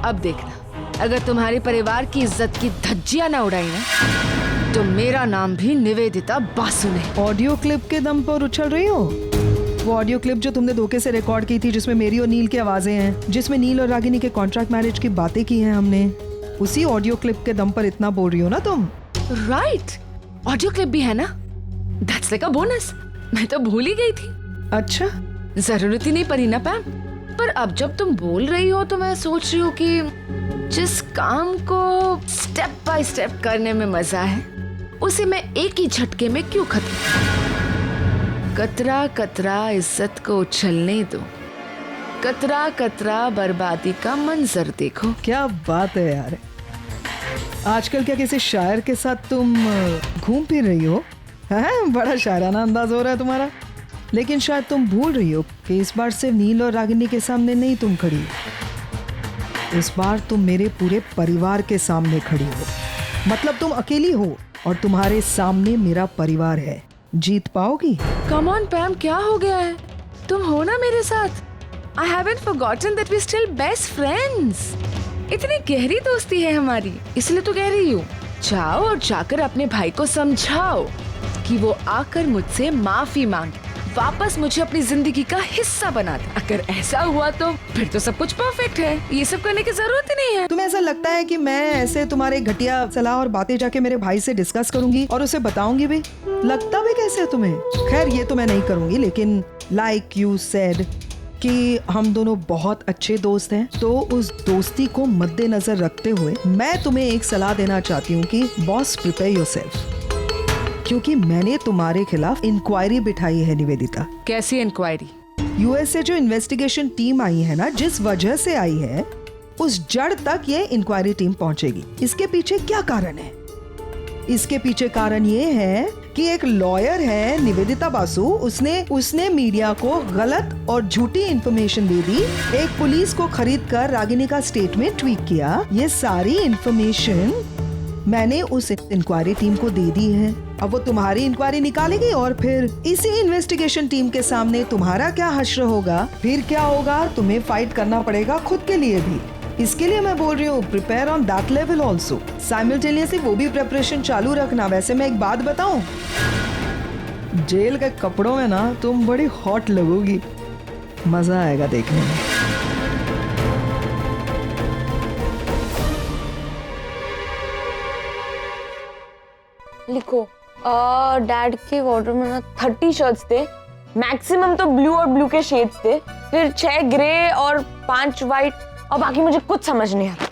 अब देखना, अगर तुम्हारे परिवार की इज्जत की धज्जियां ना उड़ाई ना तो मेरा नाम भी निवेदिता बासु नहीं। ऑडियो क्लिप के दम पर उछल रही हो? वो ऑडियो क्लिप जो तुमने धोखे से रिकॉर्ड की थी, जिसमें मेरी और नील की आवाजें हैं, जिसमें नील और रागिनी के कॉन्ट्रैक्ट मैरिज की बातें की हैं हमने, उसी ऑडियो क्लिप के दम पर इतना बोल रही हो ना तुम? राइट, ऑडियो क्लिप भी है ना। That's like a bonus. मैं तो भूल ही गई थी। अच्छा, जरूरत ही नहीं पड़ी ना पैम। पर अब जब तुम बोल रही हो तो मैं सोच रही हूँ कि जिस काम को स्टेप बाय स्टेप करने में मजा है, उसे मैं एक ही झटके में क्यों खत्म। कतरा कतरा इज्जत को उछलने दो, कतरा कतरा बर्बादी का मंजर देखो। क्या बात है यार। आजकल क्या किसी शायर के साथ तुम घूम फिर रही हो? हैं, बड़ा शायराना अंदाज हो रहा है तुम्हारा। लेकिन शायद तुम भूल रही हो कि इस बार सिर्फ नील और रागिनी के सामने नहीं तुम खड़ी हो। इस बार तुम मेरे पूरे परिवार के सामने खड़ी हो। मतलब तुम अकेली हो और तुम्हारे सामने मेरा परिवार है। जीत पाओगी? कम ऑन पैम, क्या हो गया है? तुम हो ना मेरे साथ। I haven't forgotten that we're still best friends. इतनी गहरी दोस्ती है हमारी, इसलिए तो कह रही हूँ। जाओ और जाकर अपने भाई को समझाओ कि वो आकर मुझसे माफी मांगे, वापस मुझे अपनी जिंदगी का हिस्सा बना दे। अगर ऐसा हुआ तो फिर तो सब कुछ परफेक्ट है। ये सब करने की जरूरत ही नहीं है। तुम्हें ऐसा लगता है कि मैं ऐसे तुम्हारे घटिया सलाह और बातें जाके मेरे भाई से डिस्कस करूंगी और उसे बताऊंगी भी? लगता भी कैसे है तुम्हें? खैर ये तो मैं नहीं करूंगी, लेकिन लाइक यू सेड कि हम दोनों बहुत अच्छे दोस्त हैं, तो उस दोस्ती को मद्देनजर रखते हुए मैं तुम्हें एक सलाह देना चाहती हूँ कि बॉस प्रिपेयर योरसेल्फ, क्योंकि मैंने तुम्हारे खिलाफ इंक्वायरी बिठाई है निवेदिता। कैसी इंक्वायरी? यूएस से जो इन्वेस्टिगेशन टीम आई है ना, जिस वजह से आई है, उस जड़ तक ये इंक्वायरी टीम पहुंचेगी। इसके पीछे क्या कारण है? इसके पीछे कारण ये है कि एक लॉयर है निवेदिता बासु, उसने मीडिया को गलत और झूठी इंफॉर्मेशन दे दी। एक पुलिस को खरीद कर रागिनी का स्टेटमेंट ट्वीट किया। ये सारी इंफॉर्मेशन मैंने उस इंक्वायरी टीम को दे दी है। अब वो तुम्हारी इंक्वायरी निकालेगी और फिर इसी इन्वेस्टिगेशन टीम के सामने तुम्हारा क्या हश्र होगा, फिर क्या होगा, तुम्हें फाइट करना पड़ेगा खुद के लिए भी। इसके लिए मैं बोल रही हूँ, prepare on that level also. Simultaneously वो भी प्रिपरेशन चालू रखना। वैसे मैं एक बात बताऊं, जेल के कपड़ों में ना तुम बड़ी हॉट लगोगी, मजा आएगा देखने में। लिखो डैड के ऑर्डर में ना 30 शर्ट्स थे, मैक्सिमम तो ब्लू और ब्लू के शेड्स थे, फिर 6 ग्रे और 5 वाइट, और बाकी मुझे कुछ समझ नहीं आ रहा।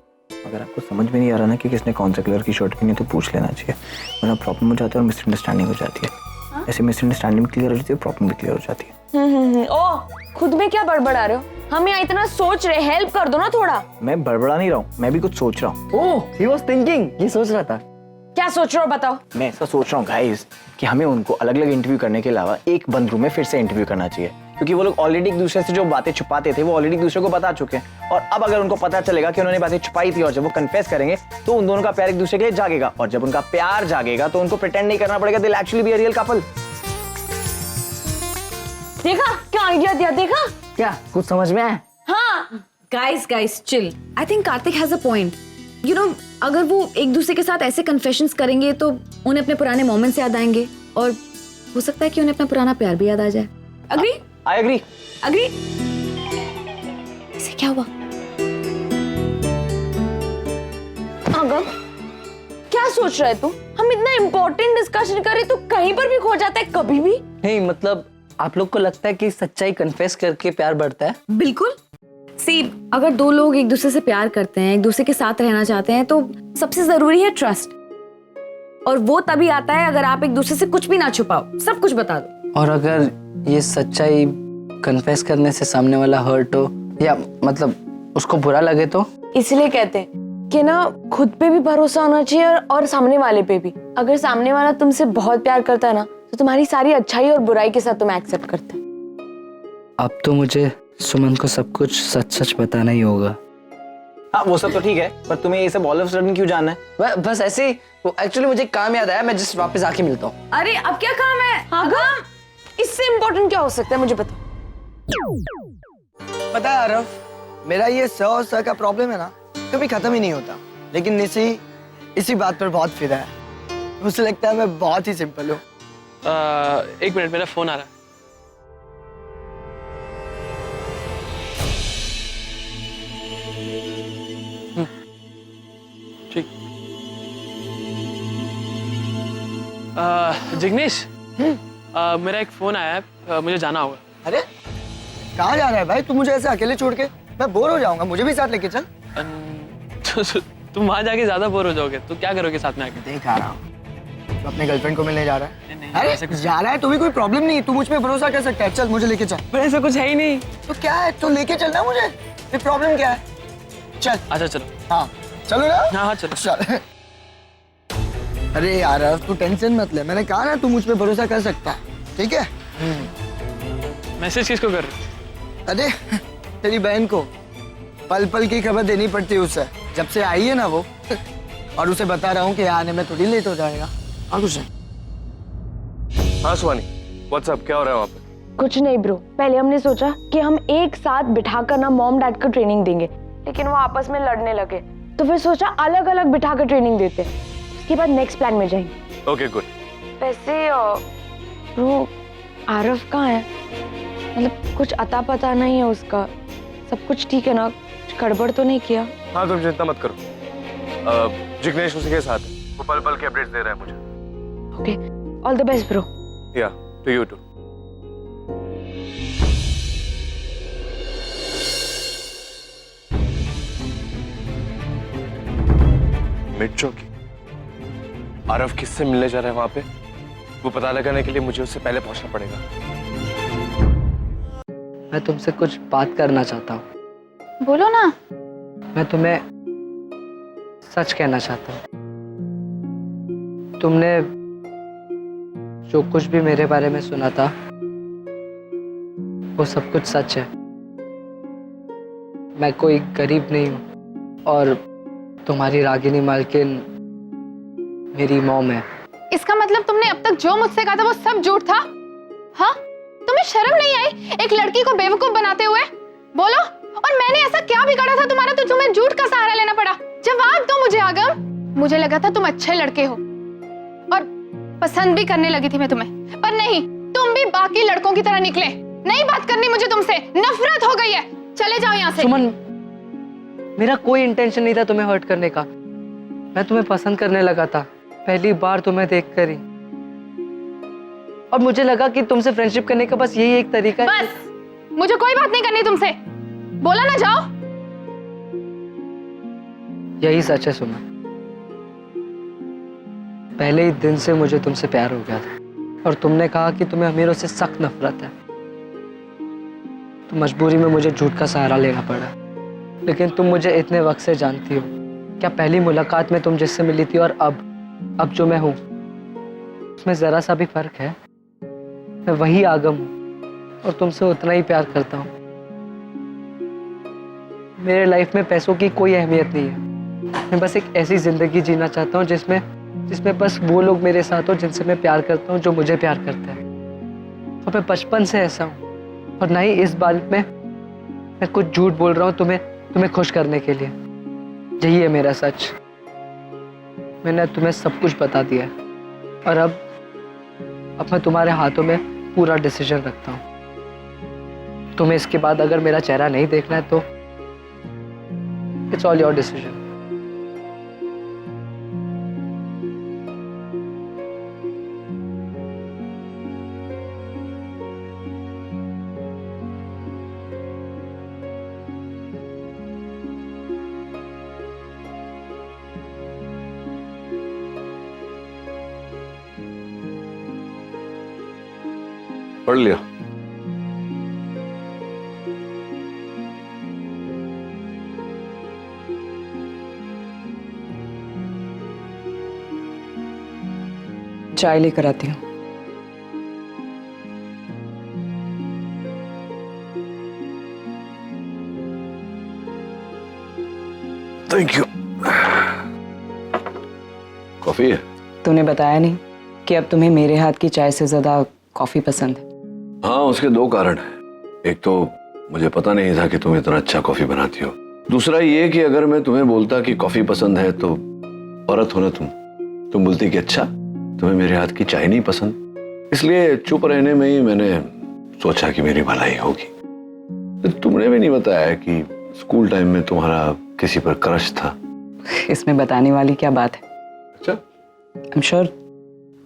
अगर आपको समझ में नहीं आ रहा ना कि किसने कौन सा कलर की शर्ट पहनी है तो पूछ लेना चाहिए, वरना प्रॉब्लम हो जाती है और मिसअंडरस्टैंडिंग हो जाती है। ऐसे मिसअंडरस्टैंडिंग क्लियर हो जाती है, प्रॉब्लम भी क्लियर हो जाती है। ओ खुद में क्या बड़बड़ा रहे हो? हम यहाँ इतना सोच रहे, हेल्प कर दो ना थोड़ा। मैं बड़बड़ा नहीं रहा हूँ, मैं भी कुछ सोच रहा हूँ। ओह, he was thinking, ये सोच रहा था। क्या सोच रहे हो बताओ? मैं ऐसा सोच रहा हूँ गाइस कि हमें उनको अलग अलग इंटरव्यू करने के अलावा एक बंद रूम में फिर से इंटरव्यू करना चाहिए, क्योंकि वो लोग ऑलरेडी एक दूसरे से जो बातें छुपाते थे वो ऑलरेडी एक दूसरे को बता चुके हैं। और अब अगर उनको पता चलेगा कि उन्होंने बातें छुपाई थी और जब वो कन्फेस करेंगे तो उन दोनों का प्यार एक दूसरे के लिए जागेगा, और जब उनका प्यार जागेगा तो उनको प्रिटेंड नहीं करना पड़ेगा, they'll actually be a real couple। देखा क्या आइडिया दिया? देखा क्या कुछ समझ में आया? हाँ। Guys chill. I think Kartik has a point. You know, अगर वो एक दूसरे के साथ ऐसे कन्फेशंस करेंगे तो उन्हें अपने पुराने मोमेंट्स याद आएंगे, और हो सकता है कि उन्हें अपना पुराना प्यार भी याद आ जाए। अग्री? I agree. अग्री? इसे क्या हुआ? अगम, क्या सोच रहा है तू? हम इतना इम्पोर्टेंट डिस्कशन कर रहे, तू कहीं पर भी खो जाता है कभी भी। नहीं मतलब आप लोग को लगता है कि सच्चाई कन्फेस करके प्यार बढ़ता है? बिल्कुल। सी, अगर दो लोग एक दूसरे से प्यार करते हैं, एक दूसरे के साथ रहना चाहते हैं, तो सबसे जरूरी है ट्रस्ट, और वो तभी आता है अगर आप एक दूसरे से कुछ भी ना छुपाओ, सब कुछ बता दो। और अगर ये सच्चाई कन्फेस करने से सामने वाला हर्ट हो या मतलब उसको बुरा लगे तो? इसलिए कहते हैं कि ना खुद पे भी भरोसा होना चाहिए और सामने वाले पे भी। अगर सामने वाला तुमसे बहुत प्यार करता है ना, तो तुम्हारी सारी अच्छाई और बुराई के साथ तुम्हें एक्सेप्ट करता है। अब तो मुझे सुमन को सब कुछ सच सच बताना ही होगा। हाँ वो सब तो ठीक है, पर तुम्हें ये सब ऑल ऑफ सडन क्यों जानना है? बस ऐसे ही, एक्चुअली मुझे काम याद आया, मैं जस्ट वापस आके मिलता हूँ। अरे अब क्या काम है? अगम, इससे इम्पोर्टेंट क्या हो सकता है मुझे बताओ। पता है आरव, मेरा ये सर का प्रॉब्लम है ना, कभी खत्म ही नहीं होता, लेकिन निशी इसी बात पर बहुत फिदा है। मुझे लगता है मैं बहुत ही सिंपल हूँ। एक मिनट, मेरा फोन आ रहा है। ठीक। जिग्नेश, मेरा एक फोन आया है, मुझे जाना होगा। अरे कहाँ जा रहा है भाई तू मुझे ऐसे अकेले छोड़ के? मैं बोर हो जाऊंगा, मुझे भी साथ लेके चल। तुम वहां जाके ज्यादा बोर हो जाओगे, तो क्या करोगे साथ में आके? देख आ रहा हूँ, तो अपने गर्लफ्रेंड को मिलने जा रहा है। नहीं, अरे ऐसा कुछ जा रहा है तो भी कोई प्रॉब्लम नहीं, तू मुझ पे भरोसा कर सकता है। चल मुझे लेके चल। पर ऐसा कुछ है ही नहीं। तो क्या है, तो लेके चलना मुझे, फिर प्रॉब्लम क्या है? चल। अच्छा चलो। हाँ चलो ना। हाँ हाँ चलो। चल। अरे यार तू टेंशन मत ले, मैंने कहा ना तू मुझ पे भरोसा कर सकता है, ठीक है? मैसेज किसको कर रहे? अरे तेरी बहन को पल पल की खबर देनी पड़ती है उसे, जब से आई है ना वो, और उसे बता रहा हूँ कि आने में थोड़ी लेट हो जाएगा। और कुछ नहीं। हाँ सुहानी, व्हाट्सअप, क्या हो रहा है वहाँ पे? कुछ नहीं ब्रो, पहले हमने सोचा कि हम एक साथ बिठाकर ना मॉम डैड को ट्रेनिंग देंगे, लेकिन वो आपस में लड़ने लगे, तो फिर सोचा अलग अलग बिठाकर ट्रेनिंग देते हैं, उसके बाद नेक्स्ट प्लान में जाएंगे। Okay good. वैसे ब्रो आरव कहाँ है? मतलब कुछ अता पता नहीं है उसका, सब कुछ ठीक है ना? कुछ गड़बड़ तो नहीं किया? हाँ तुम चिंता मत करो, जिग्नेश उसी के साथ है, वो पल पल के अपडेट्स दे रहा है मुझे। Okay, all the best bro. या टू यू टू। मिड चौकी, आरव किससे मिलने जा रहा है वहां पे? वो पता लगाने के लिए मुझे उससे पहले पहुंचना पड़ेगा। मैं तुमसे कुछ बात करना चाहता हूँ। बोलो ना। मैं तुम्हें सच कहना चाहता हूँ। तुमने जो कुछ भी मेरे बारे में सुना था वो सब कुछ सच है। मैं कोई गरीब नहीं हूँ और तुम्हारी रागिनी मालकिन मेरी मॉम है। इसका मतलब तुमने अब तक जो मुझसे कहा था वो सब झूठ था? हाँ, तुम्हें शर्म नहीं आई एक लड़की को बेवकूफ बनाते हुए? बोलो, और मैंने ऐसा क्या बिगाड़ा था तुम्हारा तो तुम्हें झूठ का सहारा लेना पड़ा? जवाब दो मुझे आगम। मुझे लगा था तुम अच्छे लड़के हो और पसंद भी करने लगी थी मैं तुम्हें, पर नहीं, तुम भी बाकी लड़कों की तरह निकले। नहीं बात करनी मुझे तुमसे, नफरत हो गई है, चले जाओ यहाँ से। सुमन, मेरा कोई इंटेंशन नहीं था तुम्हें हर्ट करने का। मैं तुम्हें पसंद करने लगा था पहली बार तुम्हें देखकर ही, और मुझे लगा कि तुमसे फ्रेंडशिप करने का बस यही एक तरीका है। बस, मुझे कोई बात नहीं करनी तुमसे, बोला ना जाओ। यही सच है सुमन, पहले ही दिन से मुझे तुमसे प्यार हो गया था और तुमने कहा कि तुम्हें अमीरों से सख्त नफरत है, तो मजबूरी में मुझे झूठ का सहारा लेना पड़ा। लेकिन तुम मुझे इतने वक्त से जानती हो, क्या पहली मुलाकात में तुम जिससे मिली थी और अब जो मैं हूं उसमें जरा सा भी फर्क है? मैं वही आगम हूं और तुमसे उतना ही प्यार करता हूं। मेरे लाइफ में पैसों की कोई अहमियत नहीं है। मैं बस एक ऐसी जिंदगी जीना चाहता हूं जिसमें बस वो लोग मेरे साथ हो जिनसे मैं प्यार करता हूं, जो मुझे प्यार करते हैं। और मैं बचपन से ऐसा हूं, और ना ही इस बार में मैं कुछ झूठ बोल रहा हूं तुम्हें खुश करने के लिए। यही है मेरा सच। मैंने तुम्हें सब कुछ बता दिया है और अब मैं तुम्हारे हाथों में पूरा डिसीजन रखता हूं। तुम्हें इसके बाद अगर मेरा चेहरा नहीं देखना है तो इट्स ऑल योर डिसीजन। पढ़ लिया? चाय लेकर आती हूँ। Thank you. कॉफी है? तूने बताया नहीं कि अब तुम्हें मेरे हाथ की चाय से ज्यादा कॉफी पसंद है। हाँ, उसके दो कारण हैं। एक तो मुझे पता नहीं था कि तुम इतना अच्छा कॉफी बनाती हो। दूसरा ये कि अगर मैं तुम्हें बोलता कि कॉफी पसंद है तो औरत हो ना तुम बोलती कि अच्छा तुम्हें मेरे हाथ की चाय नहीं पसंद। इसलिए चुप रहने में ही मैंने सोचा कि मेरी भलाई होगी। तो तुमने भी नहीं बताया कि स्कूल टाइम में तुम्हारा किसी पर क्रश था। इसमें बताने वाली क्या बात है? अच्छा, आई एम श्योर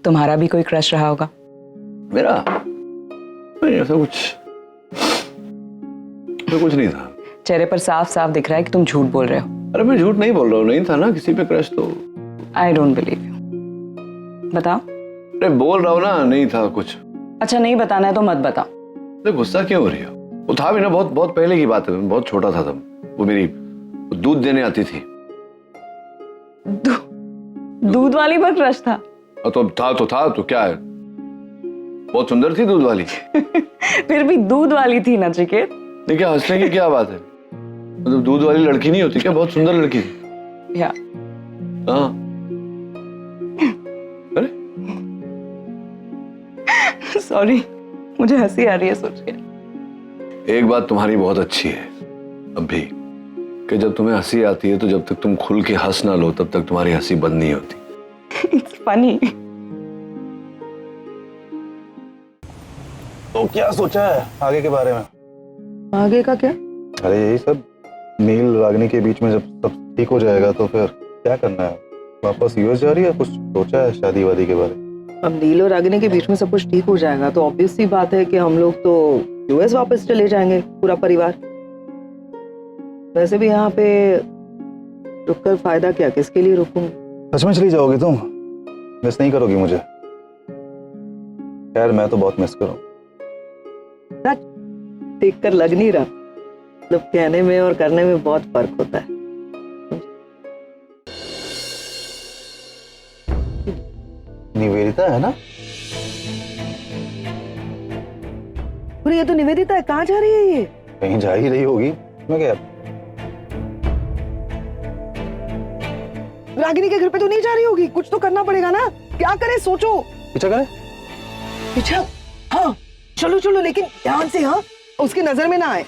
तुम्हारा भी कोई क्रश रहा होगा। मेरा? नहीं, ऐसा कुछ नहीं था। चेहरे पर साफ साफ दिख रहा है कि तुम झूठ बोल रहे हो। अरे मैं झूठ नहीं बोल रहा हूँ, नहीं था ना किसी पे क्रश तो। I don't believe you. बताओ। अरे बोल रहा हूँ ना, नहीं था कुछ। अच्छा, नहीं बताना है तो मत बताओ। अरे गुस्सा क्यों हो रही हो? वो था भी ना, बहुत बहुत पहले की बात है, मैं बहुत छोटा था तब। वो मेरी दूध देने आती थी। दूध वाली पर क्रश था? तो था तो क्या है, बहुत सुंदर थी दूध वाली। फिर भी दूध वाली थी नचिकेत। नहीं, क्या हंसने की क्या बात है? मतलब दूध वाली लड़की नहीं होती क्या? बहुत सुंदर लड़की थी। या हाँ। अरे सॉरी, मुझे हंसी आ रही है सोच के। एक बात तुम्हारी बहुत अच्छी है अब भी, कि जब तुम्हें हंसी आती है तो जब तक तुम खुल के हंस ना लो तब तक तुम्हारी हंसी बंद नहीं होती। It's funny. तो क्या सोचा है आगे के बारे में? आगे का क्या? अरे यही सब, नील रागिनी के बीच में जब सब ठीक हो जाएगा तो फिर क्या करना है? वापस यूएस जा रही है? कुछ सोचा है शादी वादी के बारे में? अब नील और रागिनी के बीच में सब कुछ ठीक हो जाएगा तो ऑब्वियस सी बात है कि हम लोग तो यूएस वापस चले जाएंगे पूरा परिवार। वैसे भी यहाँ पे रुककर फायदा क्या, किसके लिए रुकूंगी? सच में चली जाओगी तुम? मिस नहीं करोगी मुझे? खैर मैं तो बहुत मिस करूँ। देख कर लग नहीं रहा, मतलब कहने में और करने में बहुत फर्क होता है। निवेदिता है ना? और ये तो निवेदिता है, कहाँ जा रही है ये? कहीं जा ही रही होगी, मैं क्या? रागिनी के घर पे तो नहीं जा रही होगी, कुछ तो करना पड़ेगा ना। क्या करे सोचो। पीछा करे? पीछा? हाँ चलो चलो, लेकिन ध्यान से, हाँ उसकी नजर में ना आए।